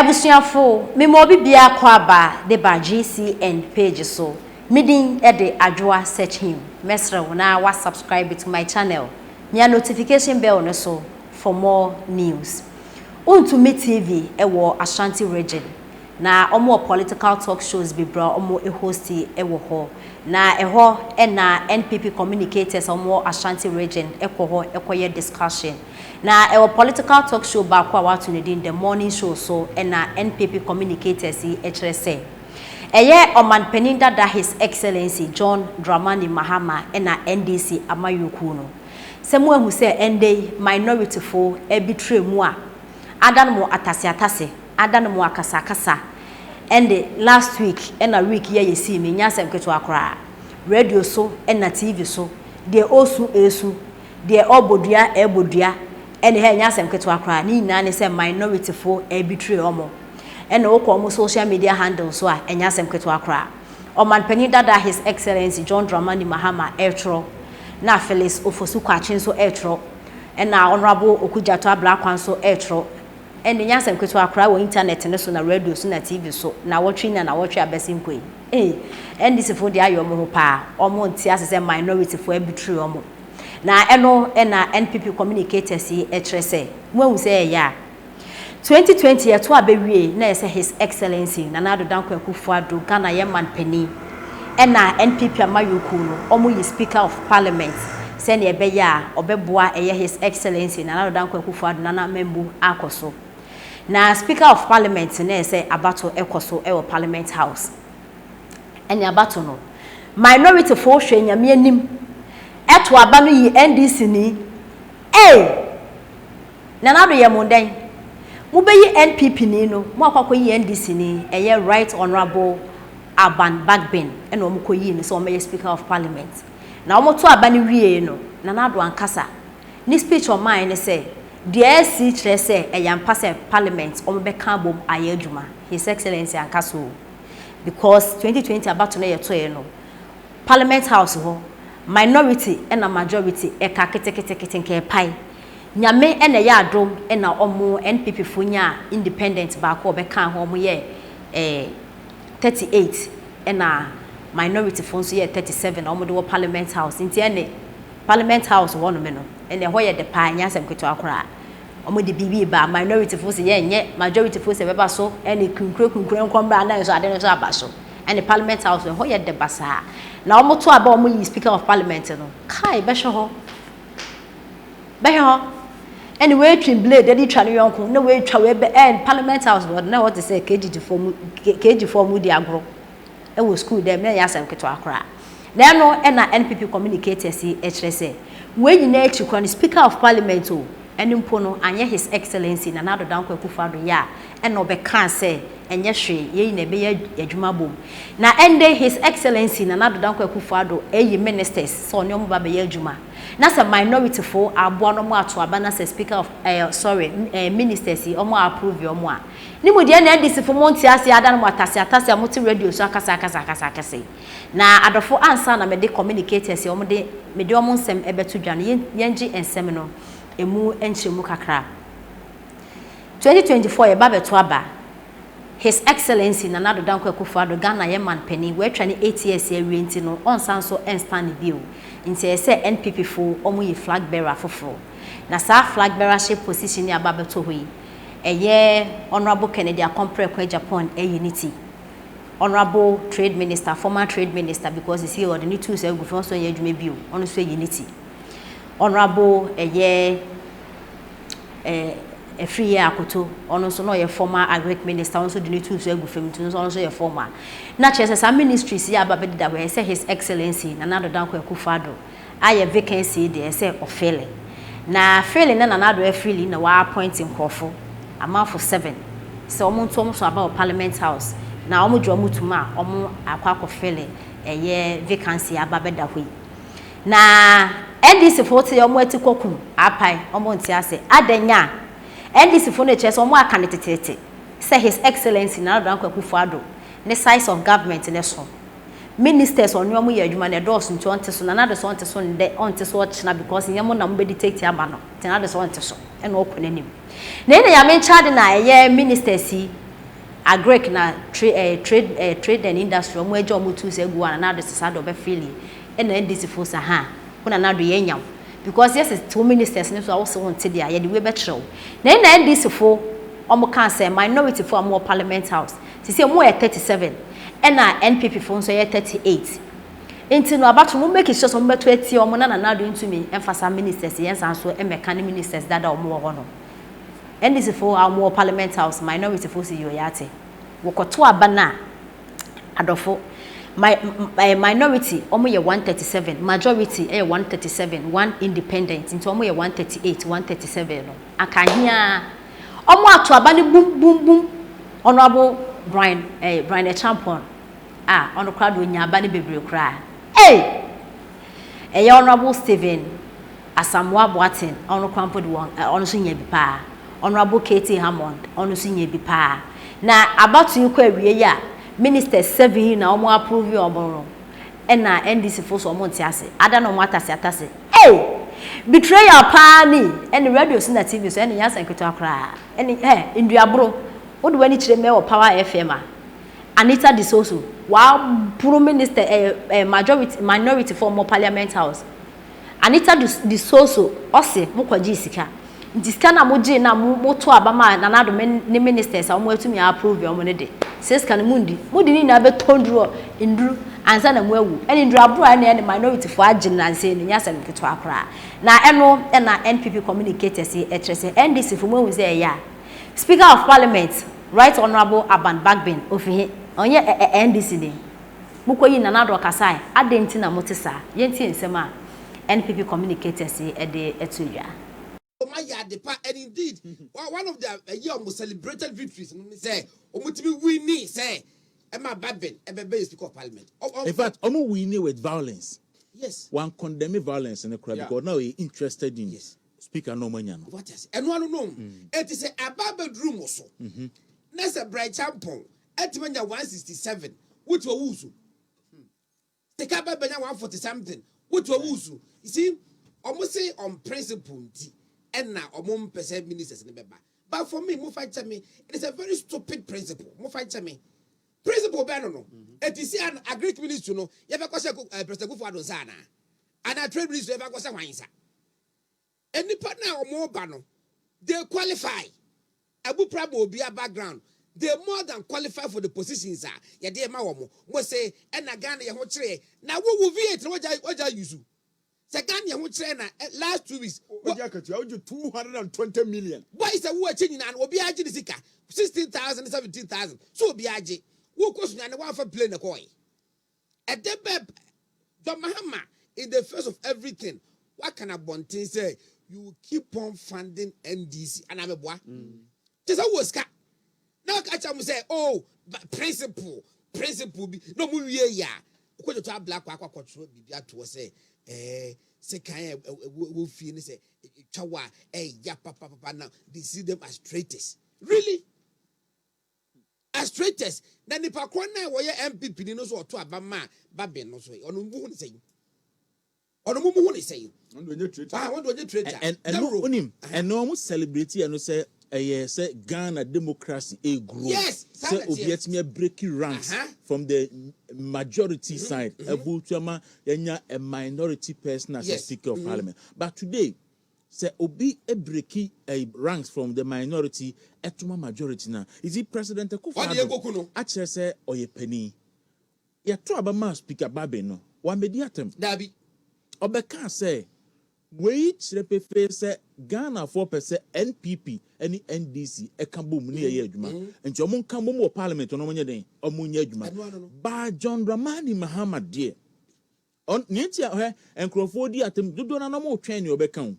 Ebusuafo me mo bibia kwa ba de ba GCN page so midin e de adwoa search him mesre na wa subscribe to my channel nya notification bell no so for more news. Untumi TV e wo Ashanti region na omo political talk shows be bra omo e host e wo ho na e ho e na NPP communicators omo Ashanti region e ko ho e koye discussion na e political talk show ba kwa watu ne din the morning show so e na NPP communicators e kire se eye oman peninda da his excellency John Dramani Mahama e na NDC amayuku no se mu ahu se ende minority fo e bitre mu a adan mo atase adan mo akasa and last week and a week ye see me nyasem keto akra radio so and na TV so de osu esu de obodua ebodua and he nyasem keto akra ni nyina ne say minority fo e betray omo and okọ omo social media handles so a nyasem keto akra oman panyin dada his excellency John Dramani Mahama etro na Felix Ofosu Kwachin so etro and na honorable Okujato Ablakwan so etro and the nyasem kwetu akra wo internet ne so na radio so na TV so na watching na watch abesim koi and this for the ayo mo pa omo ntia se minority for betray omo na eno na NPP communicators e kire se mo say ya 2020 year to abewie na say his excellency Nana Dankwa Akufo-Addo Ghana yeman pani na NPP amayuku no omo yi speaker of parliament send e be ya obeboa eye his excellency Nana Dankwa Akufo-Addo nana membu akoso na speaker of parliament na say abato ekoso e wo parliament house eni abato no minority fo hwe nyame anim eto aba no yi NDC ni Nana do ye monden mu be yi NPP ni no mu akwakọ yi NDC ni eye right honorable Alban backbin ena omo koyi ni so omo ye speaker of parliament na omo to aba ni wie no Nana do ankasa ni speech of mine ne say the SC kire say eyampase parliament omo be kan bom ayadwuma his excellency ankaso because 2020 about na yeto no parliament house ho minority and a majority e ka ketekete nke pai nyame ena ya adom ena omo NPP funya independent ba ko be kan ho omo ye 38 ena minority funso ye 37 omo do parliament house nti ene parliament house wo no me no ene ho ye de pa nyasem kweto akora omo de bibi ba minority funso ye nye majority funso be ba so ene kunkure nkomba na so ade no so aba so ene parliament house ho ye de basa na omo to aba omo yi speaker of parliament no kai be hwe ho anyway twin blade dey twa no yonko na we twa we be parliament house no na what say KG form di agro e wo school dem na yasem keto akora na no e na NPP communicators e kire se we nyina echi kwa speaker of parliament o eni mpo no anye his excellency Nana Dankwa Akufo-Addo ya e no be kan se enye hwe ye na be adwuma bom na ende his excellency Nana Dankwa Akufo-Addo eyi ministers so ne omo ba be adwuma na se minority fo abo no mo ato aba na se speaker of ministers omo approve omo a ni mu de na NDC fo monti ase ada no atase amoti radio so akasa na adofo ansa na me de communicators omo de me de omo nsem ebeto dwane yenji ensem no emu enchemu kakra 2024 ye ba beto aba his excellency Nana Dankwa Akufo-Addo Ghana yeman pani we twa ni 8 years ye wienti no onsan so enstand bio nti e se NPP fo omo yi flag bearer foforo na sa flag bearership position ni aba beto hoyi eye honorable Kennedy Akompre kwa Japan unity honorable trade minister former trade minister because he or the need to say go so ye adwuma bio ono so unity honorable eye free akoto ono so no ye former agric minister ono so the need to say go fam to ono so ye former na chese some ministries ya aba beda we say his excellency Nana Dankwa Akufo-Addo aye vacancy dey say ofele na fele na Nana do freely na wa appointing crofo ama for 7 so omo ntom so about parliament house na omo jo mutuma omo akwa fele eye vacancy aba beda hoi na NDC for te omo etikoku apai omo ntiase adenya NDC for no chese omo akanetetete say his excellency Nana Dankwa Akufo-Addo the size of government in so ministers on your year adwuma na doors nti onte so na so onte so nde onte so ochina because nyamo na mbe dictate aba no tena de so onte so e no okonanim na ene ya me charge na ye ministers agrek na trade and industry omo ejo omo tu se gu ana na de sasa do be freely e na NDC fo sa ha kuna na do ye nyam because yes two ministers ne so awo se won te dia ye de we be trew na NDC fo omo kan say minority fo omo parliament house ti say mo 37 e na NPP fo so ye 38 enti no abato mo make sure so mo beto ati omo na do ntumi emphasize ministers yes and so e mechanic ministers dada omo wo no NDC for our parliament house minority for see yoyate wokoto abana adofo my minority omo ye 137 majority 137 one independent into omo ye 138 137 no akahia omo ato abane bum honorable Brian Champion ono crowd onya abane bebre kra honorable Stephen Asamoah Boatin ono kwampo de won ono so nya bi pa Honorable Katie Hammond, ono sinye bi pa. Na about you kwa wiye ya, Minister 7 na omo approve omo. Na NDC fo so omo ntiase. Ada no mo atase. Betray your pa ni. Eni radio si na TV so eni yansa nketo akra. Eni nduabro. Wo de wani kire me wo Power FM a. Anita Disoso, wa pro minister majority minority for more parliament house. Anita Disoso ose mo kwaji sika. Diska na moje na moto abama na nado ne ministers a mo atumi approve o mo ne de seska ne mundi ni na be tondro ndru ansa na mo awu eni ndru abro a ne minority for agin na nse ne nyasa mketo akra na eno na NPP communicators e trese NDC for mo say ya Speaker of Parliament Right Honorable Alban ofihe onye NDC de mukoyi na nado kasai adenti na motesa yenti nsema NPP communicators e de etuya and indeed, one of the year most celebrated victories, say, winning, say, Emma Babin, a Speaker of Parliament. In fact, almost winning with violence. Yes. One condemning violence in the crowd because now he's interested in Speaker no money. What is and one know it is a bedroom also. That's a bright champon at 167, which were Wusu. The Kaba Benya 140 something, which were Wusu. You see, almost say on principle. And now, percent ministers in the member. But for me, it is a very stupid principle. Principle, no. It is an agri minister, no. You have a question, President Gufadosana. And a trade minister, ever was a winesa. Any partner or more bano, they qualify. Abu Prabo will be a background. They more than qualify for the positions. Ya dear Mawomo, must say, and again, ya hotre. Now, what will be it? What are you? Second year, which last 2 weeks, 220 million. Why is a word changing and will be aging 16,000, 17,000. So be ag. Who question and one for playing a coin. At the beb, John Mahama, in the first of everything, what can a Bontin say? You keep on funding NDC and I'm a boy. Just a was cat. Now, catch them say, oh, but principle be no more ya. Because you have black control be to say. Say kind will feel say chawa ya papa now they see them as traitors. Really? As traitors. Then if I corner where MPP no so to abama babe no so on who say on who say on the traitor. What do you traitor? And no almost celebrate and say say Ghana democracy a group. Yes, say obiet me breaking ranks from the majority side. A minority person as a Speaker of Parliament. But today, say obi a breaking ranks from the minority etuma majority now. Is it President Akufo-Addo? Actually say oye penny. Ya to abama Speaker Babe no. One mediatem. Dabi. Obeka say we chrepefe say Ghana 4% NPP any NDC e kan bom ni ye adwuma enti omo kan bom wo parliament no monye den omo nya adwuma ba John Dramani Mahama de on nti he enkrofo di atem dodo na no mo twen ni obeka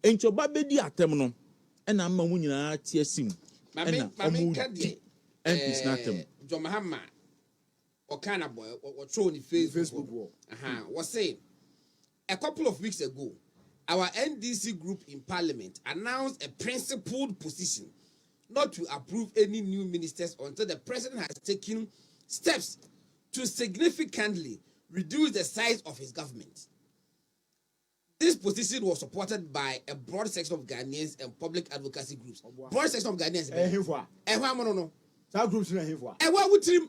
enti oba be di atem no e na ma mu nyina tie asim e na omo NPC na atem John Mahama o kana boy o throw on Facebook was saying a couple of weeks ago our NDC group in Parliament announced a principled position not to approve any new ministers until the president has taken steps to significantly reduce the size of his government. This position was supported by a broad section of Ghanaians and public advocacy groups. Broad section of Ghanaians. That groups in here for. And what would him?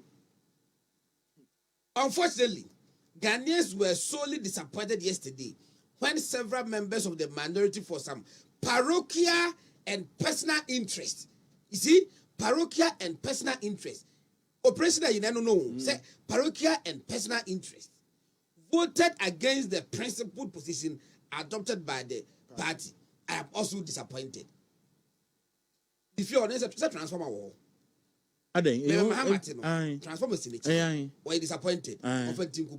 Unfortunately, Ghanaians were sorely disappointed yesterday when several members of the minority for some parochial and personal interest. You see, parochial and personal interest. Operation that you know, say parochial and personal interest voted against the principled position adopted by the party. I am also disappointed. If you're honest, it's a transformer war. Aden, Transformers in it. Why disappointed? Often think